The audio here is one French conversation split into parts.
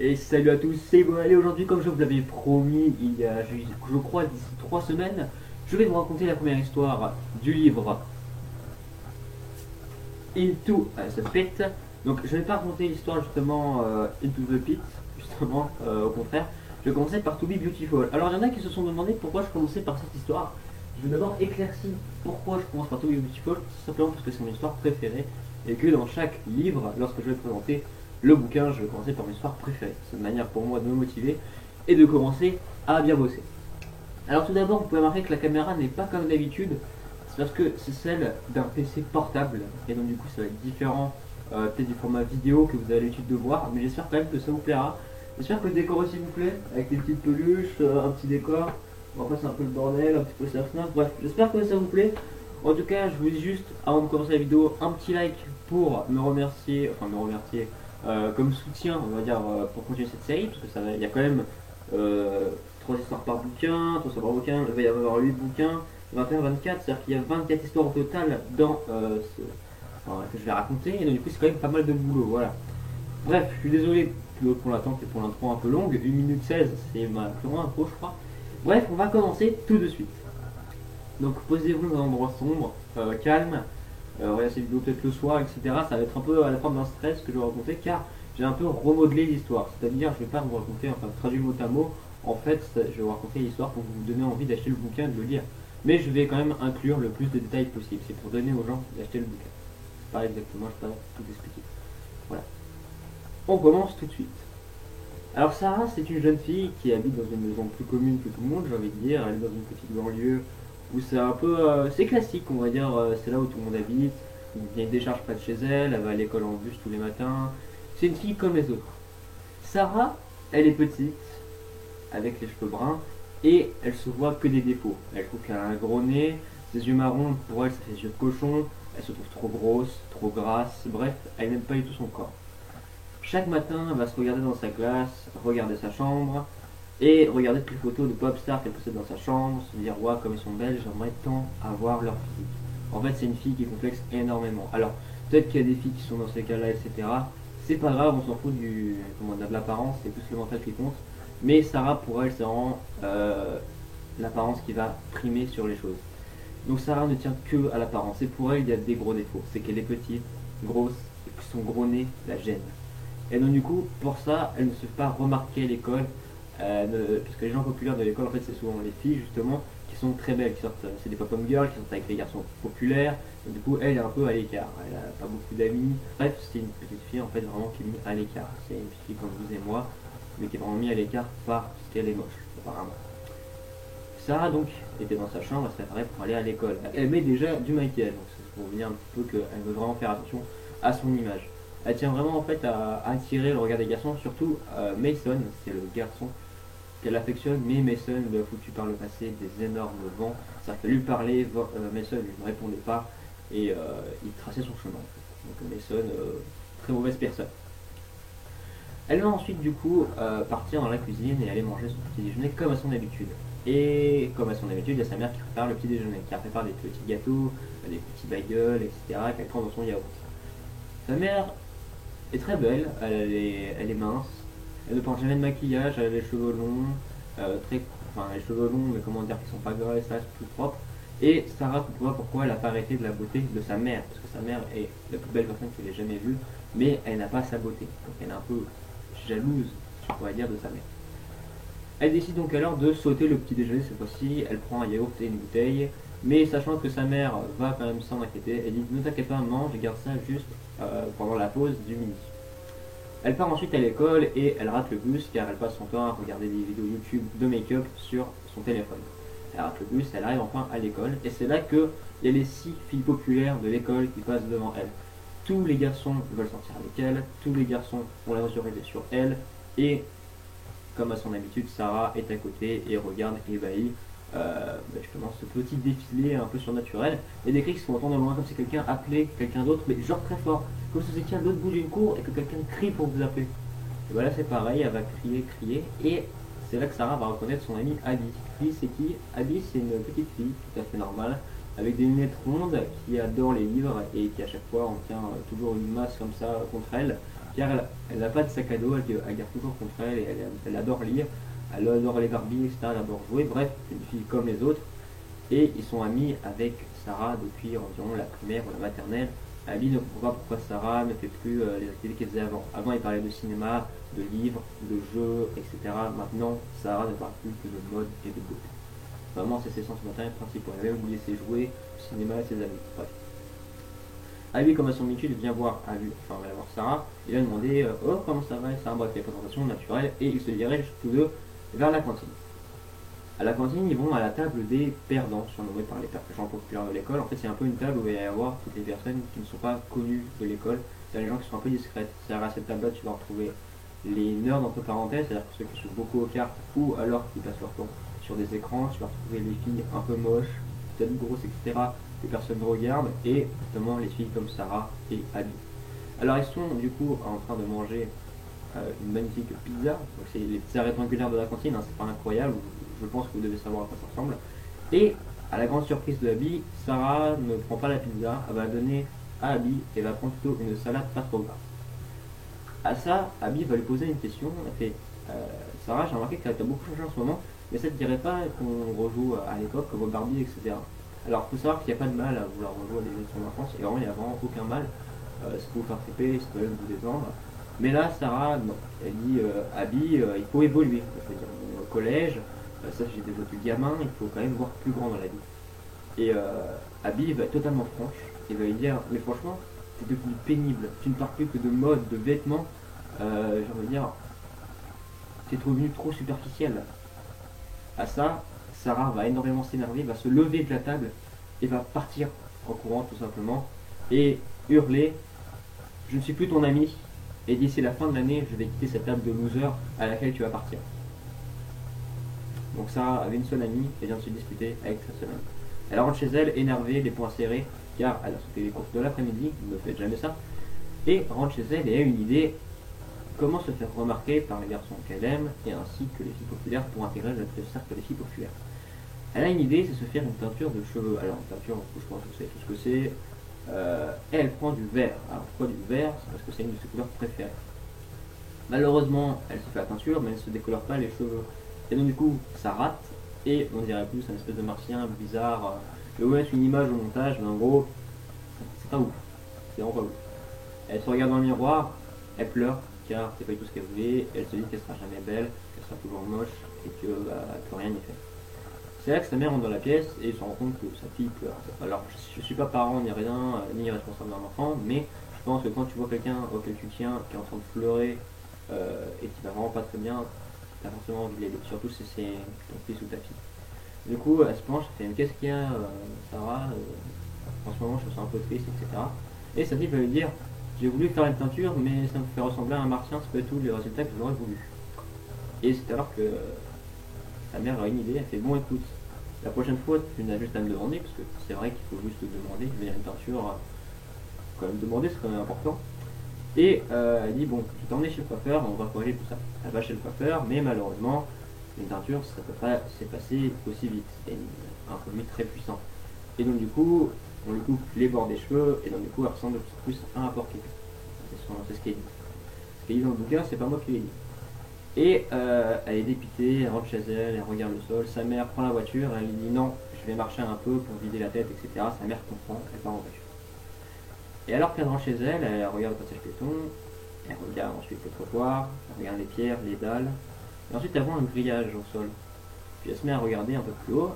Et salut à tous, c'est bon. Allez, aujourd'hui, comme je vous l'avais promis il y a, je crois, d'ici 3 semaines, je vais vous raconter la première histoire du livre Into the Pit. Donc, je ne vais pas raconter l'histoire justement Into the Pit, justement, au contraire. Je vais commencer par To Be Beautiful. Alors, il y en a qui se sont demandé pourquoi je commençais par cette histoire. Je vais d'abord éclaircir pourquoi je commence par To Be Beautiful, tout simplement parce que c'est mon histoire préférée et que dans chaque livre, lorsque je vais présenter le bouquin, je vais commencer par mon histoire préférée. C'est une manière pour moi de me motiver et de commencer à bien bosser. Alors tout d'abord, vous pouvez remarquer que la caméra n'est pas comme d'habitude, c'est parce que c'est celle d'un PC portable, et donc du coup ça va être différent peut-être du format vidéo que vous avez l'habitude de voir, mais j'espère quand même que ça vous plaira. J'espère que le décor aussi vous plaît, avec des petites peluches, un petit décor. Bon, après c'est un peu le bordel, un petit peu ça FNAF, bref, j'espère que ça vous plaît. En tout cas, je vous dis juste, avant de commencer la vidéo, un petit like pour me remercier, comme soutien, on va dire, pour continuer cette série, parce que ça il y a quand même 3 histoires par bouquin, 3 histoires par bouquin, il va y avoir 8 bouquins, 21, 24, c'est-à-dire qu'il y a 24 histoires au total dans que je vais raconter, et donc du coup c'est quand même pas mal de boulot, voilà. Bref, je suis désolé pour l'attente et pour l'intro un peu longue, 1 minute 16, c'est ma plus grande intro je crois. Bref, on va commencer tout de suite. Donc posez-vous dans un endroit sombre, calme, regardez cette vidéo peut-être le soir, etc. Ça va être un peu à la forme d'un stress que je vais raconter car j'ai un peu remodelé l'histoire. C'est-à-dire, je ne vais pas vous raconter, enfin traduire mot à mot, en fait, je vais vous raconter l'histoire pour vous donner envie d'acheter le bouquin et de le lire. Mais je vais quand même inclure le plus de détails possible. C'est pour donner aux gens d'acheter le bouquin. C'est pas exactement, je ne vais pas tout expliquer. Voilà. On commence tout de suite. Alors Sarah, c'est une jeune fille qui habite dans une maison plus commune que tout le monde, j'ai envie de dire. Elle est dans une petite banlieue où c'est un peu, c'est classique, on va dire. C'est là où tout le monde habite. Il y a une décharge près de chez elle. Elle va à l'école en bus tous les matins. C'est une fille comme les autres. Sarah, elle est petite, avec les cheveux bruns, et elle se voit que des défauts. Elle trouve qu'elle a un gros nez, ses yeux marrons, pour elle, ça fait des yeux de cochon. Elle se trouve trop grosse, trop grasse. Bref, elle n'aime pas du tout son corps. Chaque matin, elle va se regarder dans sa glace, regarder sa chambre, et regarder toutes les photos de pop stars qu'elle possède dans sa chambre, se dire ouais comme ils sont belles, j'aimerais tant avoir leur physique. En fait c'est une fille qui complexe énormément. Alors peut-être qu'il y a des filles qui sont dans ces cas-là, etc. C'est pas grave, on s'en fout de l'apparence, c'est plus le mental qui compte. Mais Sarah pour elle c'est vraiment l'apparence qui va primer sur les choses. Donc Sarah ne tient que à l'apparence. Et pour elle il y a des gros défauts. C'est qu'elle est petite, grosse, et que son gros nez la gêne. Et donc du coup, pour ça, elle ne se fait pas remarquer à l'école, parce que les gens populaires de l'école, en fait, c'est souvent les filles justement qui sont très belles, qui sortent, c'est des pop-up girls qui sortent avec les garçons populaires. Et du coup, elle est un peu à l'écart, elle a pas beaucoup d'amis. Bref, c'est une petite fille en fait vraiment qui est mise à l'écart. C'est une petite fille comme vous et moi, mais qui est vraiment mise à l'écart parce qu'elle est moche, apparemment. Sarah donc était dans sa chambre, elle se préparait pour aller à l'école. Elle met déjà du maquillage, donc c'est pour vous dire un petit peu qu'elle veut vraiment faire attention à son image. Elle tient vraiment en fait à attirer le regard des garçons, surtout Mason, c'est le garçon qu'elle affectionne, mais Mason lui a foutu par le passé des énormes vents. C'est-à-dire qu'elle lui parlait, Mason lui ne répondait pas et il traçait son chemin. Donc Mason, très mauvaise personne. Elle va ensuite du coup partir dans la cuisine et aller manger son petit déjeuner comme à son habitude. Et comme à son habitude, il y a sa mère qui prépare le petit déjeuner, qui prépare des petits gâteaux, des petits bagels, etc. qu'elle prend dans son yaourt. Sa mère est très belle, elle est mince, elle ne porte jamais de maquillage, elle a les cheveux longs, enfin les cheveux longs, mais comment dire, qui sont pas gras et ça, c'est tout propre. Et Sarah comprend pourquoi elle n'a pas arrêté de la beauté de sa mère, parce que sa mère est la plus belle personne qu'elle ait jamais vue, mais elle n'a pas sa beauté. Donc elle est un peu jalouse, je pourrais dire, de sa mère. Elle décide donc alors de sauter le petit déjeuner cette fois-ci, elle prend un yaourt et une bouteille, mais sachant que sa mère va quand même s'en inquiéter, elle dit ne t'inquiète pas maman, je garde ça juste pendant la pause du midi. Elle part ensuite à l'école et elle rate le bus car elle passe son temps à regarder des vidéos YouTube de make-up sur son téléphone. Elle rate le bus, elle arrive enfin à l'école et c'est là qu'il y a les 6 filles populaires de l'école qui passent devant elle. Tous les garçons veulent sortir avec elle, tous les garçons ont la majorité sur elle et comme à son habitude, Sarah est à côté et regarde ébahie justement ce petit défilé un peu surnaturel. Il y a des cris qui sont entendus de loin comme si quelqu'un appelait quelqu'un d'autre, mais genre très fort, comme si vous étiez à l'autre bout d'une cour et que quelqu'un crie pour vous appeler. Et voilà, c'est pareil, elle va crier, crier, et c'est là que Sarah va reconnaître son amie Abby. Abby, c'est qui? Abby, c'est une petite fille tout à fait normale, avec des lunettes rondes, qui adore les livres et qui à chaque fois on tient toujours une masse comme ça contre elle. car elle n'a pas de sac à dos, elle garde toujours contre elle, et elle adore lire, elle adore les Barbies, etc., elle adore jouer, bref, c'est une fille comme les autres, et ils sont amis avec Sarah depuis environ la primaire ou la maternelle. Abby ne comprend pas pourquoi Sarah ne fait plus les activités qu'elle faisait avant. Avant, il parlait de cinéma, de livres, de jeux, etc. Maintenant, Sarah ne parle plus que de mode et de beauté. Vraiment, c'est ses sentiments principaux. Elle a même voulu laisser jouer au cinéma à ses amis. Bref. Abby, comme à son habitude, vient voir Abby, enfin, va voir Sarah, et va demander oh, comment ça va, et Sarah, bref, les présentations naturelles, et ils se dirigent tous deux vers la cantine. À la cantine, ils vont à la table des perdants, surnommés par les gens populaires de l'école. En fait, c'est un peu une table où il va y avoir toutes les personnes qui ne sont pas connues de l'école, c'est-à-dire les gens qui sont un peu discrètes. C'est-à-dire à cette table-là, tu vas retrouver les nerds entre parenthèses, c'est-à-dire ceux qui jouent beaucoup aux cartes ou alors qui passent leur temps sur des écrans. Tu vas retrouver les filles un peu moches, peut-être grosses, etc., que personne ne regarde, et notamment les filles comme Sarah et Abby. Alors, ils sont du coup en train de manger une magnifique pizza. Donc, c'est les pizzas rectangulaires de la cantine, hein, c'est pas incroyable. Je pense que vous devez savoir à quoi ça ressemble. Et à la grande surprise de Abby, Sarah ne prend pas la pizza, elle va la donner à Abby et va prendre plutôt une salade pas trop grasse. À ça, Abby va lui poser une question. Elle fait Sarah, j'ai remarqué que tu as beaucoup changé en ce moment, mais ça te dirait pas qu'on rejoue à l'époque comme au Barbie, etc. Alors, il faut savoir qu'il n'y a pas de mal à vouloir rejouer à des jeux de son enfance, et vraiment, il n'y a vraiment aucun mal. Ça peut vous faire flipper, ça peut même vous détendre. Mais là, Sarah, non. Elle dit Abby, il faut évoluer. Je veux dire, au collège, ça j'ai déjà plus gamin, il faut quand même voir plus grand dans la vie. Et Abby va être totalement franche et va lui dire mais franchement, t'es devenu pénible, tu ne parles plus que de mode, de vêtements, j'ai envie de dire, t'es devenu trop superficiel. À ça, Sarah va énormément s'énerver, va se lever de la table et va partir en courant tout simplement et hurler je ne suis plus ton ami et d'ici la fin de l'année je vais quitter cette table de loser à laquelle tu vas partir. Donc Sarah avait une seule amie et vient de se disputer avec sa seule amie. Elle rentre chez elle, énervée, les poings serrés, car elle a sauté les courses de l'après-midi, ne faites jamais ça, et rentre chez elle et a une idée, comment se faire remarquer par les garçons qu'elle aime, et ainsi que les filles populaires pour intégrer le cercle des filles populaires. Elle a une idée, c'est se faire une teinture de cheveux. Alors une teinture, je pense que vous savez tout ce que c'est. Elle prend du vert. Alors pourquoi du vert? C'est parce que c'est une de ses couleurs préférées. Malheureusement, elle se fait la teinture, mais elle ne se décolore pas les cheveux. Et donc du coup, ça rate, et on dirait plus un espèce de martien bizarre. Je vais vous mettre une image au montage, mais en gros, c'est pas ouf. C'est vraiment pas ouf. Elle se regarde dans le miroir, elle pleure, car c'est pas du tout ce qu'elle voulait, elle se dit qu'elle sera jamais belle, qu'elle sera toujours moche, et que rien n'y fait. C'est là que sa mère rentre dans la pièce, et se rend compte que sa fille pleure. Alors, je suis pas parent, ni rien, ni responsable d'un enfant, mais je pense que quand tu vois quelqu'un auquel tu tiens, qui est en train de pleurer, et qui va vraiment pas très bien, t'as forcément envie de l'aider, surtout si c'est ton fils ou ta fille. Du coup, elle se penche, elle fait mais qu'est-ce qu'il y a, Sarah, en ce moment je me sens un peu triste, etc. Et sa fille va lui dire j'ai voulu faire une teinture, mais ça me fait ressembler à un martien, c'est pas tout le résultat que j'aurais voulu. Et c'est alors que sa mère a une idée, elle fait bon écoute, la prochaine fois tu n'as juste à me demander, parce que c'est vrai qu'il faut juste te demander, je vais dire une teinture, quand même demander, c'est quand même important. Et elle dit bon, je vais t'emmener chez le coiffeur, on va corriger tout ça. Elle va chez le coiffeur, mais malheureusement, une teinture, ça peut pas s'effacer aussi vite. C'est un produit très puissant. Et donc du coup, on lui coupe les bords des cheveux, et donc du coup, elle ressemble de plus à un porc-épic. C'est ce qu'elle dit. Ce qu'elle dit dans le bouquin, c'est pas moi qui l'ai dit. Et elle est dépitée, elle rentre chez elle, elle regarde le sol, sa mère prend la voiture, elle lui dit non, je vais marcher un peu pour vider la tête, etc. Sa mère comprend, elle part en voiture. Et alors qu'elle rentre chez elle, elle regarde le passage piéton, elle regarde ensuite le trottoir, elle regarde les pierres, les dalles, et ensuite elle voit un grillage au sol. Puis elle se met à regarder un peu plus haut,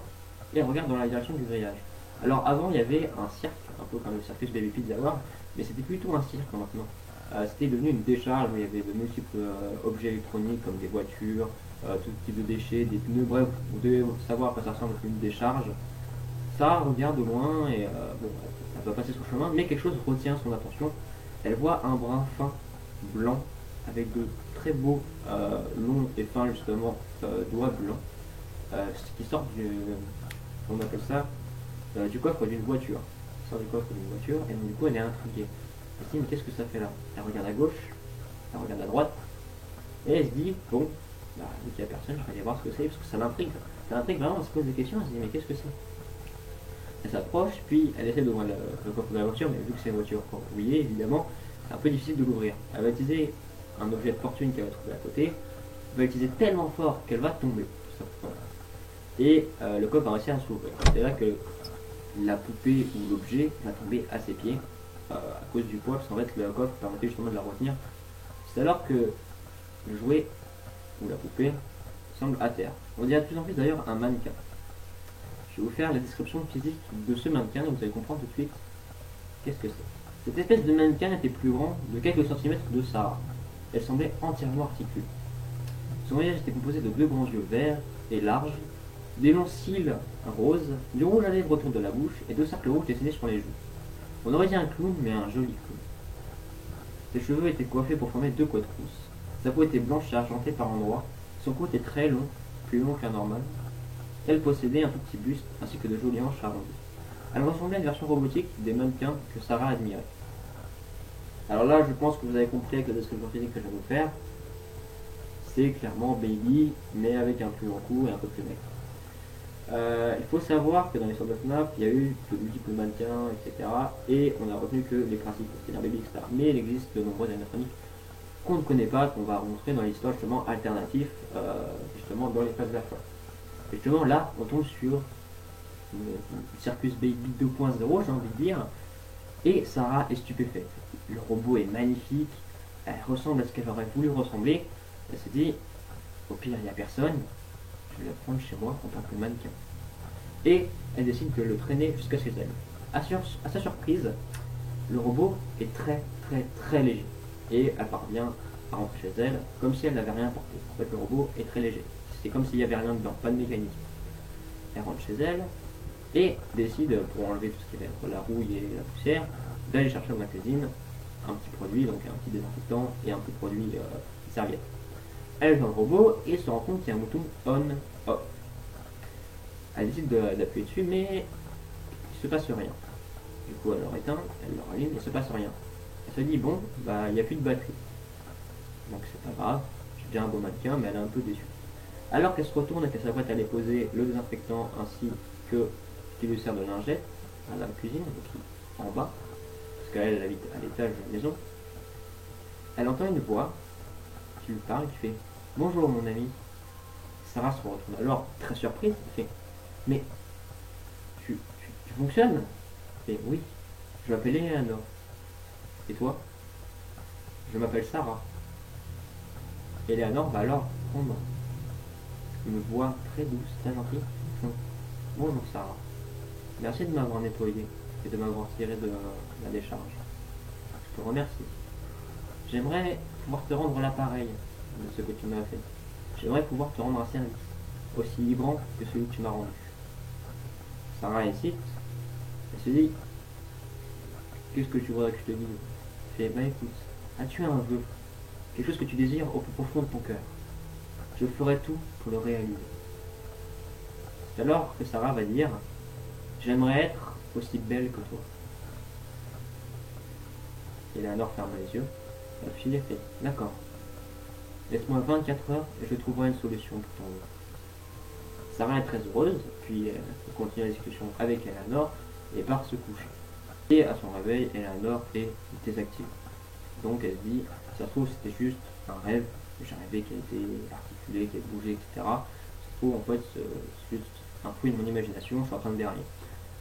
et elle regarde dans la direction du grillage. Alors avant il y avait un cirque, un peu comme le circus Baby Pizza World, mais c'était plutôt un cirque maintenant. C'était devenu une décharge où il y avait de multiples objets électroniques comme des voitures, tout type de déchets, des pneus, bref, vous devez savoir à quoi ça ressemble une décharge. Ça regarde au loin et bon, elle va passer son chemin, mais quelque chose retient son attention. Elle voit un brin fin, blanc, avec de très beaux, longs et fins justement, doigts blancs, qui sortent on appelle ça, du coffre d'une voiture. Elle sort du coffre d'une voiture et donc, du coup elle est intriguée. Elle se dit mais qu'est-ce que ça fait là? Elle regarde à gauche, elle regarde à droite, et elle se dit bon, bah, vu qu'il n'y a personne, je vais aller voir ce que c'est, parce que ça l'intrigue. Ça l'intrigue vraiment, elle se pose des questions, elle se dit mais qu'est-ce que c'est? Elle s'approche, puis elle essaie d'ouvrir le coffre de la voiture, mais vu que c'est une voiture rouillée, évidemment, un peu difficile de l'ouvrir. Elle va utiliser un objet de fortune qu'elle va trouver à côté, elle va l'utiliser tellement fort qu'elle va tomber, tout simplement. Et le coffre va réussir à s'ouvrir. C'est là que la poupée ou l'objet va tomber à ses pieds à cause du poids, parce qu'en fait le coffre permettait justement de la retenir. C'est alors que le jouet ou la poupée semble à terre. On dirait de plus en plus d'ailleurs un mannequin. Je vais vous faire la description physique de ce mannequin et vous allez comprendre tout de suite qu'est-ce que c'est. Cette espèce de mannequin était plus grand de quelques centimètres de Sarah. Elle semblait entièrement articulée. Son visage était composé de deux grands yeux verts et larges, des longs cils roses, du rouge à lèvres autour de la bouche et deux cercles rouges dessinés sur les joues. On aurait dit un clown, mais un joli clown. Ses cheveux étaient coiffés pour former deux couettes rousses. Sa peau était blanche et argentée par endroits. Son cou était très long, plus long qu'un normal. Elle possédait un tout petit buste ainsi que de jolies hanches arrondies. Elle ressemblait à une version robotique des mannequins que Sarah admirait. Alors là, je pense que vous avez compris avec la description physique que je vais vous faire. C'est clairement Baby, mais avec un plus long cou et un peu plus maigre. Il faut savoir que dans l'histoire de FNAF, il y a eu de multiples mannequins, etc. Et on a retenu que les principaux, c'est-à-dire Baby, etc. Mais il existe de nombreux animatroniques qu'on ne connaît pas, qu'on va montrer dans l'histoire justement alternative, justement dans les phases d'alpha. Et justement là, on tombe sur Circus Baby 2.0, j'ai envie de dire, et Sarah est stupéfaite. Le robot est magnifique, elle ressemble à ce qu'elle aurait voulu ressembler. Elle se dit, au pire il n'y a personne, je vais la prendre chez moi en tant que mannequin. Et elle décide de le traîner jusqu'à chez elle. À sa surprise, le robot est très léger. Et elle parvient à rentrer chez elle comme si elle n'avait rien porté. En fait, le robot est très léger. C'est comme s'il n'y avait rien dedans, pas de mécanisme. Elle rentre chez elle et décide, pour enlever tout ce qui est entre la rouille et la poussière, d'aller chercher dans la cuisine un petit produit, donc un petit désinfectant et un petit produit serviette. Elle est dans le robot et se rend compte qu'il y a un bouton on-off. Elle décide d'appuyer dessus, mais il ne se passe rien. Du coup, elle le éteint, elle le rallume et il ne se passe rien. Elle se dit, bon, bah, il n'y a plus de batterie. Donc c'est pas grave, j'ai déjà un beau mannequin, mais elle est un peu déçue. Alors qu'elle se retourne et qu'elle s'apprête à aller poser le désinfectant ainsi que ce qui lui sert de lingette à la cuisine, donc en bas, parce qu'elle habite à l'étage de la maison, elle entend une voix qui lui parle et qui fait « Bonjour mon ami ». Sarah se retourne alors, très surprise, elle fait « Mais tu fonctionnes ?» Elle fait « Oui, je m'appelle Eleanor. Et toi ?»« Je m'appelle Sarah. » Eleanor va alors prendre une voix très douce, très gentille. Bonjour Sarah. Merci de m'avoir nettoyé et de m'avoir tiré de la décharge. Je te remercie. J'aimerais pouvoir te rendre l'appareil de ce que tu m'as fait. J'aimerais pouvoir te rendre un service aussi grand que celui que tu m'as rendu. Sarah hésite. Elle se dit, qu'est-ce que tu voudrais que je te dise? Elle fait, bah écoute, as-tu un vœu? Quelque chose que tu désires au plus profond de ton cœur? Je ferai tout pour le réaliser. C'est alors que Sarah va dire, j'aimerais être aussi belle que toi. Eleanor ferme les yeux. La fille fait, d'accord. Laisse-moi 24 heures et je trouverai une solution pour ton vœu. Sarah est très heureuse, puis elle continue la discussion avec Eleanor et part se coucher. Et à son réveil, Eleanor est désactivée. Donc elle se dit, ça se trouve c'était juste un rêve, j'ai rêvé qu'elle était articulée, qu'elle bougeait, etc. Ça se trouve en fait c'est juste un fruit de mon imagination, je suis en train de dernier.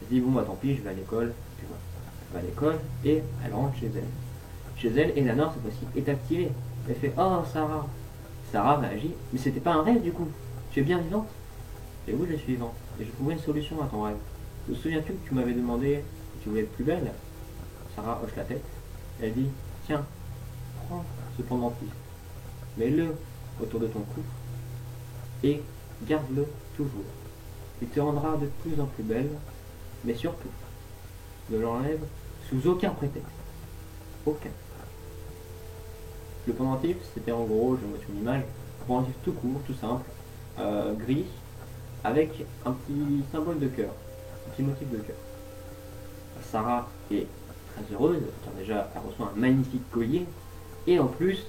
Elle se dit, bon bah tant pis, je vais à l'école, puis voilà. Elle va à l'école et elle rentre chez elle. Chez elle, Eleanor cette fois-ci est activée. Elle fait, oh Sarah. Sarah réagit, mais c'était pas un rêve du coup, tu es bien vivante? Et oui, je suis vivante, et je trouvais une solution à ton rêve. Te souviens-tu que tu m'avais demandé que tu voulais être plus belle? Sarah hoche la tête. Elle dit, tiens, prends ce pendentif, mets-le autour de ton cou et garde-le toujours. Il te rendra de plus en plus belle, mais surtout, ne l'enlève sous aucun prétexte. Aucun. Le pendentif, c'était en gros, je vous montre une image, un pendentif tout court, tout simple, gris, avec un petit symbole de cœur, un petit motif de cœur. Sarah est très heureuse, car déjà elle reçoit un magnifique collier, et en plus,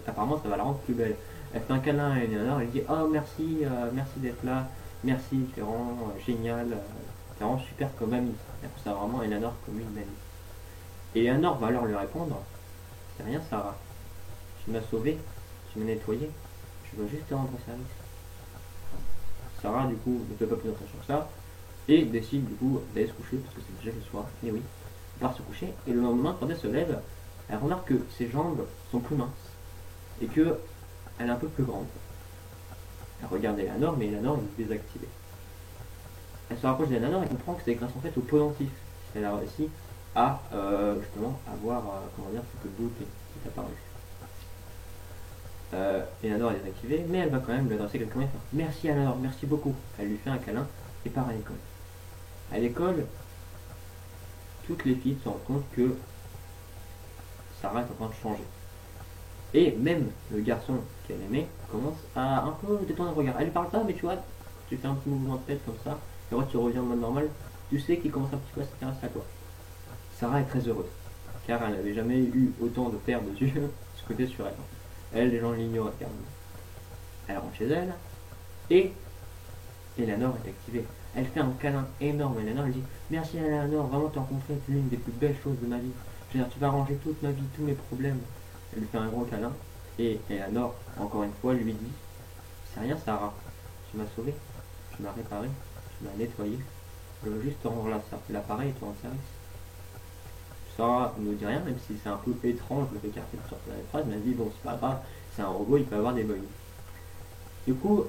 apparemment ça va la rendre plus belle. Elle fait un câlin à Eleanor, elle dit oh merci, merci d'être là, merci, tu es vraiment génial, tu es vraiment super comme amie. Elle trouve ça vraiment Eleanor comme une amie. Et Eleanor va alors lui répondre, C'est rien, Sarah. Tu m'as sauvé, tu m'as nettoyé. Je dois juste te rendre service. Sarah, du coup, ne fait pas plus attention que ça et décide du coup d'aller se coucher parce que c'est déjà le soir. Et oui, elle part se coucher et le lendemain, quand elle se lève, elle remarque que ses jambes sont plus minces et que elle est un peu plus grande. Elle regarde Eleanor, mais Eleanor est désactivée. Elle se rapproche d'Eleanor et comprend que c'est grâce en fait au pendentif qu'elle a réussi à justement avoir comment dire cette beauté qui est apparue. Eleanor est désactivée, mais elle va quand même lui adresser quelques mots et faire merci Eleanor, merci beaucoup. Elle lui fait un câlin et part à l'école. À l'école, toutes les filles se rendent compte que Sarah est en train de changer. Et même le garçon qu'elle aimait commence à un peu détendre le regard. Elle ne parle pas, mais tu vois, tu fais un petit mouvement de tête comme ça, et après tu reviens en mode normal, tu sais qu'il commence un petit peu à s'intéresser à toi. Sarah est très heureuse, car elle n'avait jamais eu autant de terre de yeux scrutés sur elle. Elle, les gens l'ignoraient carrément. Elle rentre chez elle, et Eleanor est activée. Elle fait un câlin énorme à Eleanor, elle dit merci Eleanor, vraiment te rencontrer, c'est l'une des plus belles choses de ma vie. Je veux dire, tu vas arranger toute ma vie, tous mes problèmes. Elle lui fait un gros câlin, et Eleanor, encore une fois, lui dit c'est rien Sarah, tu m'as sauvé, tu m'as réparé, tu m'as nettoyé, je veux juste te rendre l'appareil et te rendre service. Sarah ne dit rien, même si c'est un peu étrange le fait qu'elle sortir la phrase, mais elle dit bon c'est pas grave, c'est un robot, il peut avoir des bugs. Du coup,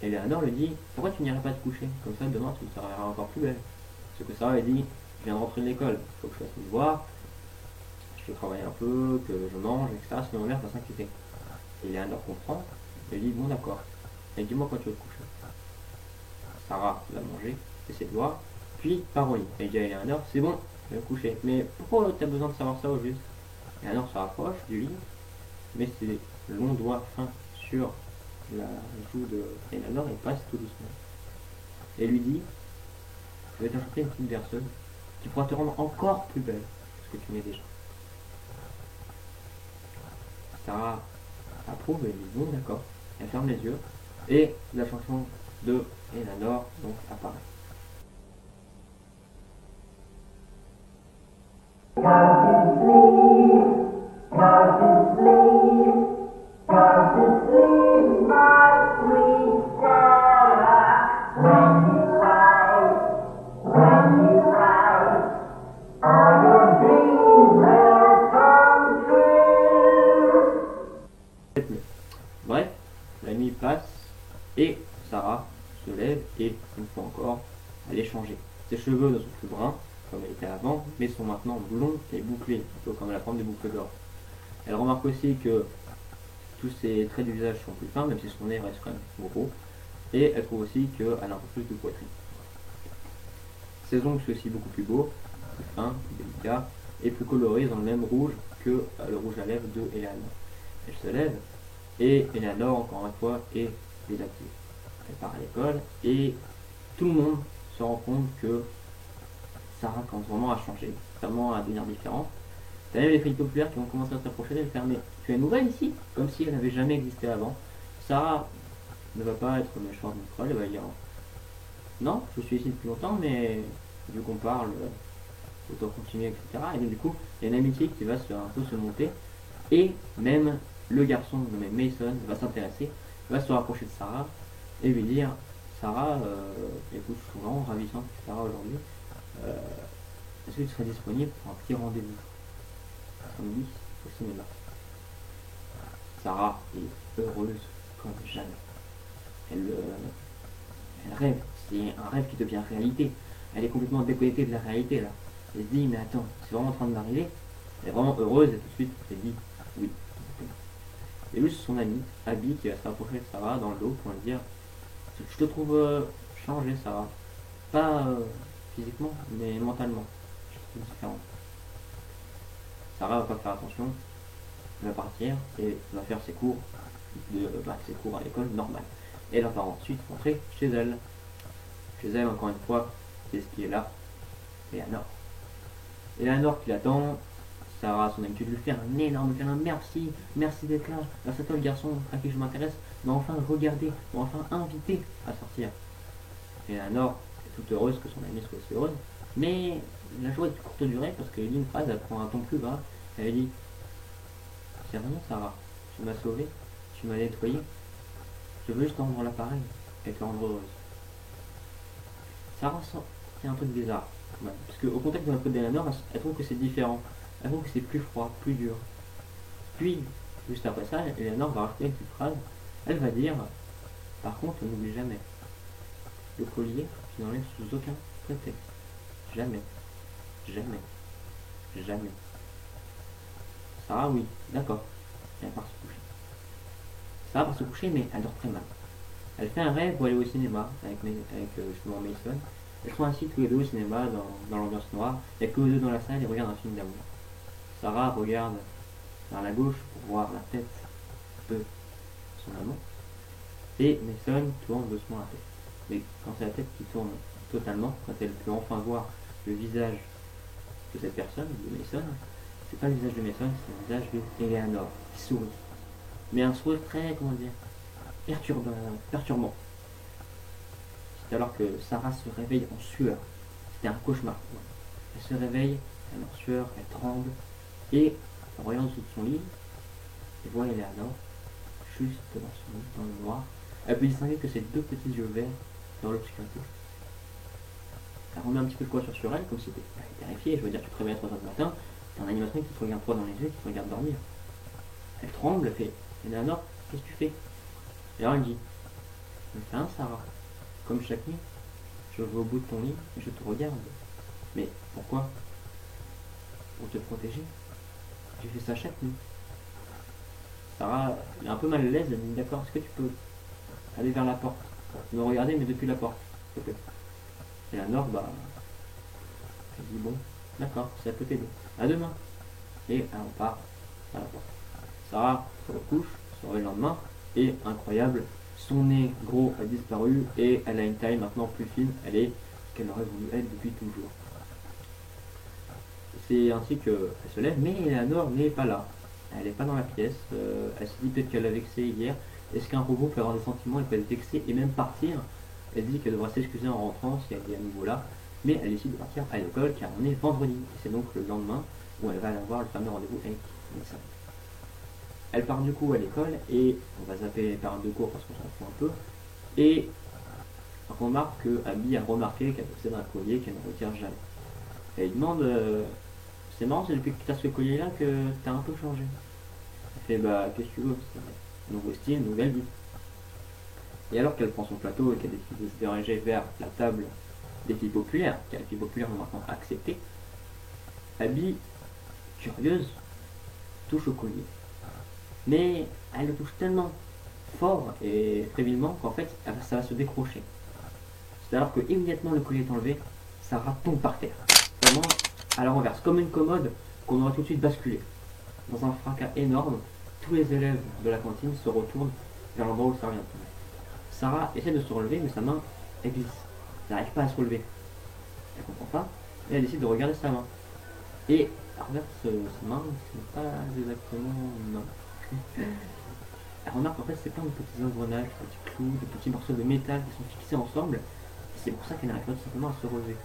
Eleanor lui dit pourquoi tu n'irais pas te coucher, comme ça demain tu me serviras encore plus belle. Ce que Sarah lui dit je viens de rentrer de l'école, il faut que je fasse mes devoirs, je travaille un peu, que je mange, etc. Sinon ma mère va s'inquiéter. Et Eleanor comprend, et lui dit bon d'accord, et dis-moi quand tu veux te coucher. Sarah va manger, fait ses devoirs, puis part au lit. Et il dit à Eleanor c'est bon, je vais me coucher. Mais pourquoi tu as besoin de savoir ça au juste? Eleanor se rapproche du lit, met ses longs doigts fins sur la joue de Eleanor et passe tout doucement. Et lui dit je vais t'ajouter une petite berceuse qui pourra te rendre encore plus belle que ce que tu n'es déjà. Sarah approuve et dit bon d'accord. Elle ferme les yeux et la chanson de Eleanor donc apparaît. Bref, la nuit passe et Sarah se lève et, une fois encore, elle est changée. Ses cheveux ne sont plus bruns comme elle était avant, mais sont maintenant blonds et bouclés, plutôt comme la forme des boucles d'or. Elle remarque aussi que tous ses traits du visage sont plus fins, même si son nez reste quand même gros, et elle trouve aussi qu'elle a un peu plus de poitrine. Ses ongles sont aussi beaucoup plus beaux, plus fins, plus délicats, et plus colorés dans le même rouge que le rouge à lèvres de Eleanor. Elle se lève, et Eleanor, encore une fois, est désactivée. Elle part à l'école, et tout le monde se rend compte que Sarah commence vraiment à changer, vraiment à devenir différente. T'as même les filles populaires qui vont commencer à s'approcher d'elle et faire mais tu es nouvelle ici? Comme si elle n'avait jamais existé avant. Sarah ne va pas être méchante ni folle, elle va dire non, je suis ici depuis longtemps, mais vu qu'on parle, autant continuer, etc. Et donc du coup, il y a une amitié qui va un peu se monter, et même le garçon nommé Mason va s'intéresser, va se rapprocher de Sarah et lui dire Sarah, écoute, je suis vraiment ravissante, etc. aujourd'hui. Est-ce que tu serais disponible pour un petit rendez-vous samedi au cinéma? Sarah est heureuse comme jamais. Elle rêve, c'est un rêve qui devient réalité. Elle est complètement déconnectée de la réalité là. Elle se dit mais attends, c'est vraiment en train de m'arriver. Elle est vraiment heureuse et tout de suite elle dit oui. Et juste son ami, Abby, qui va se rapprocher de Sarah dans le dos pour lui dire je te trouve changée Sarah. Pas physiquement, mais mentalement. Je trouve différent. Sarah va pas faire attention, elle va partir et va faire ses cours, ses cours à l'école normale. Et elle va ensuite rentrer chez elle. Chez elle, encore une fois, c'est ce qui est là, Eleanor. Eleanor qui l'attend, Sarah, son habitude, lui fait un énorme câlin. Merci, merci d'être là. Grâce à toi, le garçon à qui je m'intéresse m'a enfin regardé, m'a enfin invité à sortir. Eleanor est toute heureuse que son amie soit aussi heureuse, mais la joie est de courte durée parce qu'elle dit une phrase, elle prend un ton plus grave. Elle dit C'est rien, Sarah. Tu m'as sauvé, tu m'as nettoyé. Je veux juste rendre l'appareil et te rendre heureuse. Sarah sent qu'il y a un truc bizarre, quand même. Parce qu'au contact de la peau d'Eleanor, elle trouve que c'est différent. Elle trouve que c'est plus froid, plus dur. Puis, juste après ça, Eleanor va rajouter une petite phrase. Elle va dire, par contre, n'oublie jamais. Le collier, tu n'enlèves sous aucun prétexte. Jamais. Jamais. Jamais. Sarah, oui, d'accord. Elle part se coucher. Sarah part se coucher, mais elle dort très mal. Elle fait un rêve pour aller au cinéma avec justement Mason. Elles sont assis tous les deux au cinéma dans l'ambiance noire. Il n'y a que eux deux dans la salle et regardent un film d'amour. Sarah regarde vers la gauche pour voir la tête de son amant. Et Mason tourne doucement la tête. Mais quand c'est la tête qui tourne totalement, quand elle peut enfin voir le visage de cette personne, de Mason, c'est pas le visage de Mason, c'est le visage d'Eleanor qui sourit. Mais un sourire très, comment dire, perturbant. C'est alors que Sarah se réveille en sueur. C'était un cauchemar. Elle se réveille, elle est en sueur, elle tremble, et en voyant dessous de son lit, elle voit Eleanor juste devant son lit, dans le noir. Elle peut distinguer que ses deux petits yeux verts dans l'obscurité. Elle remet un petit peu de coiffure sur elle, comme si elle était terrifiée. Je veux dire, tu te réveilles à 3h du matin, t'as un animatronique qui te regarde droit dans les yeux, qui te regarde dormir. Elle tremble, elle fait Eleanor, qu'est-ce que tu fais? Et alors elle dit Enfin, Sarah, comme chaque nuit, je vais au bout de ton lit et je te regarde. Mais pourquoi? Pour te protéger. Tu fais ça chaque nuit. Sarah est un peu mal à l'aise, elle dit d'accord, est-ce que tu peux aller vers la porte? Me regarder, mais depuis la porte, s'il te plaît. Et Eleanor, elle dit bon, d'accord, ça peut t'aider. À demain. Et elle repart à la porte. Sarah se recouche, se réveille le lendemain, et incroyable, son nez gros a disparu et elle a une taille maintenant plus fine, elle est ce qu'elle aurait voulu être depuis toujours. C'est ainsi qu'elle se lève, mais Eleanor n'est pas là. Elle n'est pas dans la pièce, elle se dit peut-être qu'elle a vexé hier. Est-ce qu'un robot peut avoir des sentiments, elle peut être vexée et même partir? Elle dit qu'elle devra s'excuser en rentrant si elle est à nouveau là, mais elle décide de partir à l'école car on est vendredi. Et c'est donc le lendemain où elle va aller avoir le fameux rendez-vous avec Lisa. Elle part du coup à l'école et on va zapper les périodes de cours parce qu'on s'en fout un peu. Et on remarque que Abby a remarqué qu'elle possède un collier qu'elle ne retire jamais. Elle lui demande c'est marrant, c'est depuis que tu as ce collier là que tu as un peu changé. Elle fait qu'est-ce que tu veux, c'est nouveau style, nouvelle vie. Et alors qu'elle prend son plateau et qu'elle décide de se diriger vers la table des filles populaires, car les filles populaires ont maintenant accepté, Abby, curieuse, touche au collier. Mais elle le touche tellement fort et très vivement qu'en fait ça va se décrocher. C'est alors que immédiatement le collier est enlevé, Sarah tombe par terre. Vraiment à la renverse, comme une commode qu'on aurait tout de suite basculé. Dans un fracas énorme, tous les élèves de la cantine se retournent vers l'endroit où Sarah vient de tomber. Sarah essaie de se relever, mais sa main elle glisse. Elle n'arrive pas à se relever. Elle comprend pas, et elle décide de regarder sa main. Et elle regarde sa main, ce n'est pas exactement une main. Elle remarque en fait c'est plein de petits engrenages, de petits clous, de petits morceaux de métal qui sont fixés ensemble. Et c'est pour ça qu'elle n'arrive pas tout simplement à se relever.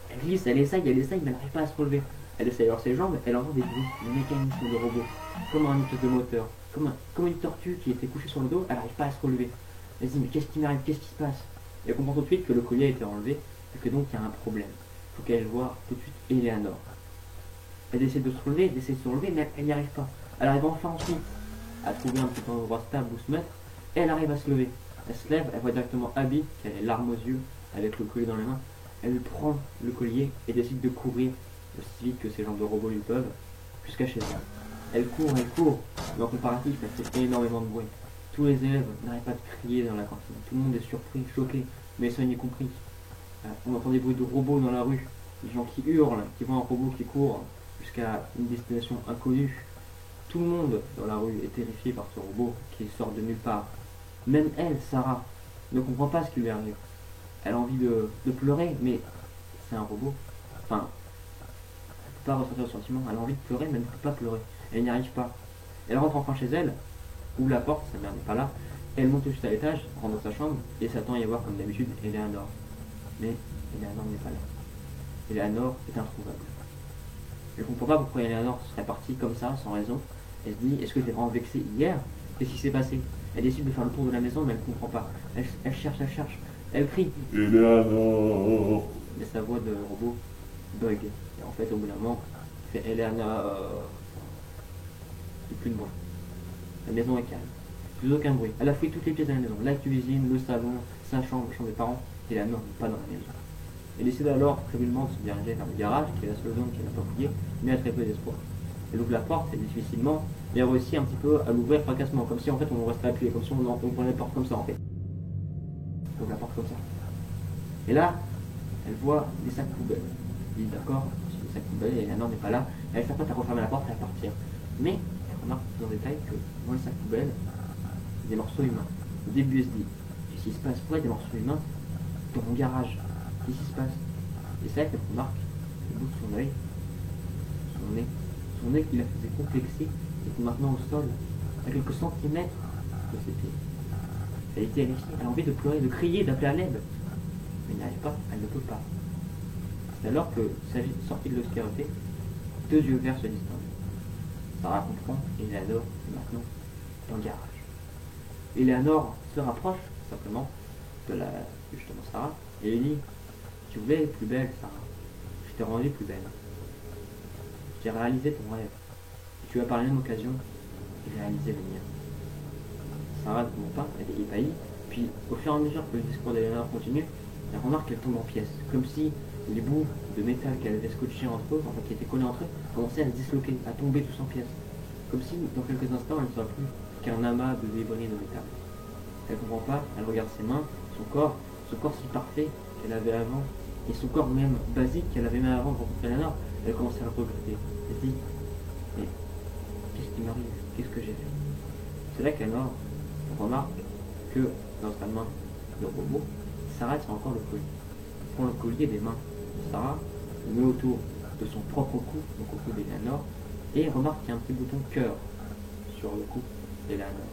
Elle glisse, elle essaye, mais elle n'arrive pas à se relever. Elle essaye alors ses jambes, elle entend des bruits, des mécanismes de robot, comme un espèce de moteur, comme une tortue qui était couchée sur le dos, elle n'arrive pas à se relever. Elle se dit mais qu'est-ce qui m'arrive, qu'est-ce qui se passe? Et elle comprend tout de suite que le collier a été enlevé et que donc il y a un problème. Il faut qu'elle voie tout de suite Eleanor. Elle essaie de se relever, mais elle n'y arrive pas. Elle arrive enfin ensuite à trouver un petit endroit stable où se mettre, et elle arrive à se lever. Elle se lève, elle voit directement Abby, qui a les larmes aux yeux, avec le collier dans les mains. Elle prend le collier et décide de courir aussi vite que ses jambes de robot lui peuvent, jusqu'à chez elle. Elle court, mais en comparatif, elle fait énormément de bruit. Tous les élèves n'arrêtent pas de crier dans la cantine. Tout le monde est surpris, choqué, mais ça y est compris. On entend des bruits de robots dans la rue, des gens qui hurlent, qui voient un robot qui court jusqu'à une destination inconnue. Tout le monde dans la rue est terrifié par ce robot qui sort de nulle part. Même elle, Sarah, ne comprend pas ce qui lui arrive. Elle a envie de pleurer, mais c'est un robot. Enfin, elle ne peut pas ressentir le sentiment. Elle a envie de pleurer, mais elle ne peut pas pleurer. Elle n'y arrive pas. Elle rentre enfin chez elle, ouvre la porte, sa mère n'est pas là. Elle monte juste à l'étage, rentre dans sa chambre et s'attend à y voir comme d'habitude Eleanor. Mais Eleanor n'est pas là. Eleanor est introuvable. Je ne comprends pas pourquoi Eleanor serait partie comme ça, sans raison. Elle se dit, est-ce que t'es vraiment vexé hier? Qu'est-ce qui s'est passé? Elle décide de faire le tour de la maison, mais elle comprend pas. Elle cherche, elle crie. Eleanor. Mais sa voix de robot bug. Et en fait, au bout d'un moment, elle fait Eleanor. Il n'y a plus de bruit. La maison est calme. Plus aucun bruit. Elle a fouillé toutes les pièces de la maison. La cuisine, le salon, sa chambre, la chambre des parents. Eleanor n'est pas dans la maison. Elle décide alors prévument de se diriger vers le garage, qui est la seule zone qu'elle n'a pas fouillée, mais à très peu d'espoir. Elle ouvre la porte, et difficilement, mais elle réussit un petit peu à l'ouvrir fracassement, comme si en fait on restait appuyé, comme si on prenait la porte comme ça en fait. On ouvre la porte comme ça. Et là, elle voit des sacs poubelles. Elle dit d'accord, c'est des sacs poubelles, et Eleanor n'est pas là. Elle s'apprête à refermer la porte et à partir. Mais elle remarque dans le détail que dans les sacs poubelles, il y a des morceaux humains. Au début, elle se dit, qu'est-ce qui se passe? Pourquoi il y a des morceaux humains dans mon garage? Qu'est-ce qui se passe? Et c'est là qu'elle remarque le bout de son œil, son nez qui la faisait complexer, est maintenant au sol, à quelques centimètres de ses pieds. Elle était terrifiée, elle a envie de pleurer, de crier, d'appeler à l'aide. Mais elle n'arrive pas, elle ne peut pas. C'est alors que, sortie de l'obscurité, deux yeux verts se distinguent. Sarah comprend, et Eleanor est maintenant dans le garage. Eleanor se rapproche simplement de justement Sarah, et lui dit, tu voulais être plus belle, Sarah. Je t'ai rendue plus belle. J'ai réalisé ton rêve. Et tu as par la même occasion réalisé le mien. Sarah ne comprend pas, elle est ébahie. Puis, au fur et à mesure que le discours d'Eleanor continue, elle remarque qu'elle tombe en pièces. Comme si les bouts de métal qu'elle avait scotchés entre eux, enfin qui étaient collés entre eux, commençaient à se disloquer, à tomber tous en pièces. Comme si, dans quelques instants, elle ne soit plus qu'un amas de débris de métal. Elle ne comprend pas, elle regarde ses mains, son corps si parfait qu'elle avait avant, et son corps même basique qu'elle avait même avant de rencontrer Eleanor. Elle commence à le regretter. Elle se dit, mais qu'est-ce qui m'arrive? Qu'est-ce que j'ai fait? C'est là qu'Eleanor remarque que dans sa main de robot, Sarah tient encore le collier. Elle prend le collier des mains de Sarah, le met autour de son propre cou, donc au cou d'Eleanor, et remarque qu'il y a un petit bouton cœur sur le cou d'Eleanor,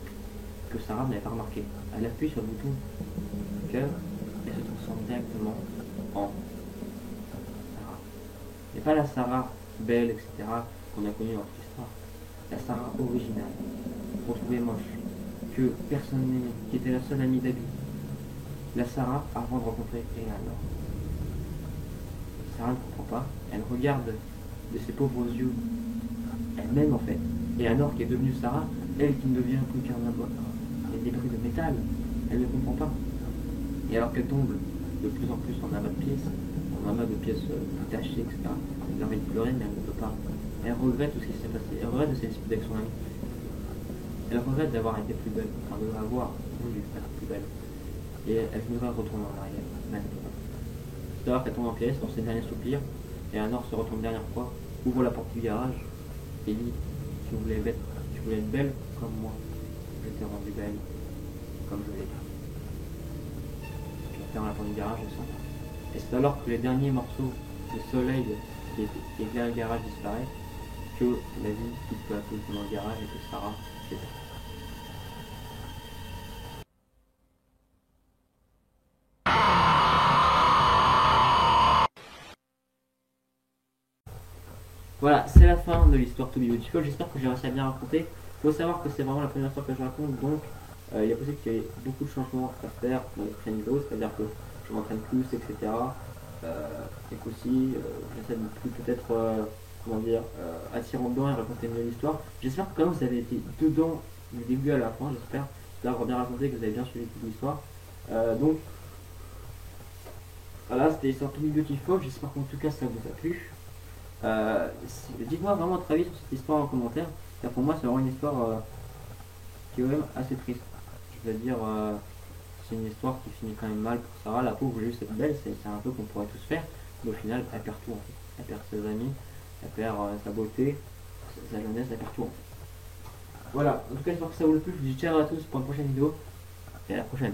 que Sarah n'avait pas remarqué. Elle appuie sur le bouton cœur et se transforme directement en Sarah. Et pas la Sarah belle, etc., qu'on a connue dans toute l'histoire. La Sarah originale, qu'on trouvait moche, que personne n'aimait, qui était la seule amie d'Abby. La Sarah avant de rencontrer Eleanor. Sarah ne comprend pas, elle regarde de ses pauvres yeux elle-même en fait. Eleanor qui est devenue Sarah, elle qui ne devient plus qu'un amas, des débris de métal, elle ne comprend pas. Et alors qu'elle tombe de plus en plus en amas de pièces, détachées, etc., elle a envie de pleurer mais elle ne peut pas. Elle regrette tout ce qui s'est passé, elle regrette de s'être disputée avec son ami. Elle regrette d'avoir été plus belle, enfin de l'avoir voulu être plus belle. Et elle voudrait retourner en arrière, mais elle ne peut pas. C'est alors qu'elle tombe en pièces, dans ses derniers soupirs, et Eleanor se retourne une dernière fois, ouvre la porte du garage, et dit, tu voulais être belle comme moi, je t'ai rendue belle comme je l'ai dit. Je ferme la porte du garage et s'en va. Et c'est alors que les derniers morceaux de soleil qui éclairent le garage disparaissent, que la vie qui peu à peu dans le garage et que Sarah s'éteint. Voilà, c'est la fin de l'histoire To Be Beautiful. J'espère que j'ai réussi à bien raconter. Il faut savoir que c'est vraiment la première histoire que je raconte, donc il est possible qu'il y ait beaucoup de changements à faire dans les prochaines vidéos, c'est-à-dire que je m'entraîne plus, etc. Et qu'aussi, j'essaie de plus peut-être, attirant dedans et raconter mieux l'histoire. J'espère que quand même vous avez été dedans du début à la fin, j'espère d'avoir bien raconté, que vous avez bien suivi toute l'histoire. Donc, voilà, c'était l'histoire To Be Beautiful. J'espère qu'en tout cas ça vous a plu. Dites-moi vraiment votre avis sur cette histoire en commentaire, car pour moi c'est vraiment une histoire qui est quand même assez triste. Je veux dire, c'est une histoire qui finit quand même mal pour Sarah, la pauvre juste cette belle, c'est un peu qu'on pourrait tous faire, mais au final elle perd tout en fait. Elle perd ses amis, elle perd sa beauté, sa jeunesse, elle perd tout en fait. Voilà, en tout cas j'espère que ça vous a plu, je vous dis ciao à tous pour une prochaine vidéo, et à la prochaine.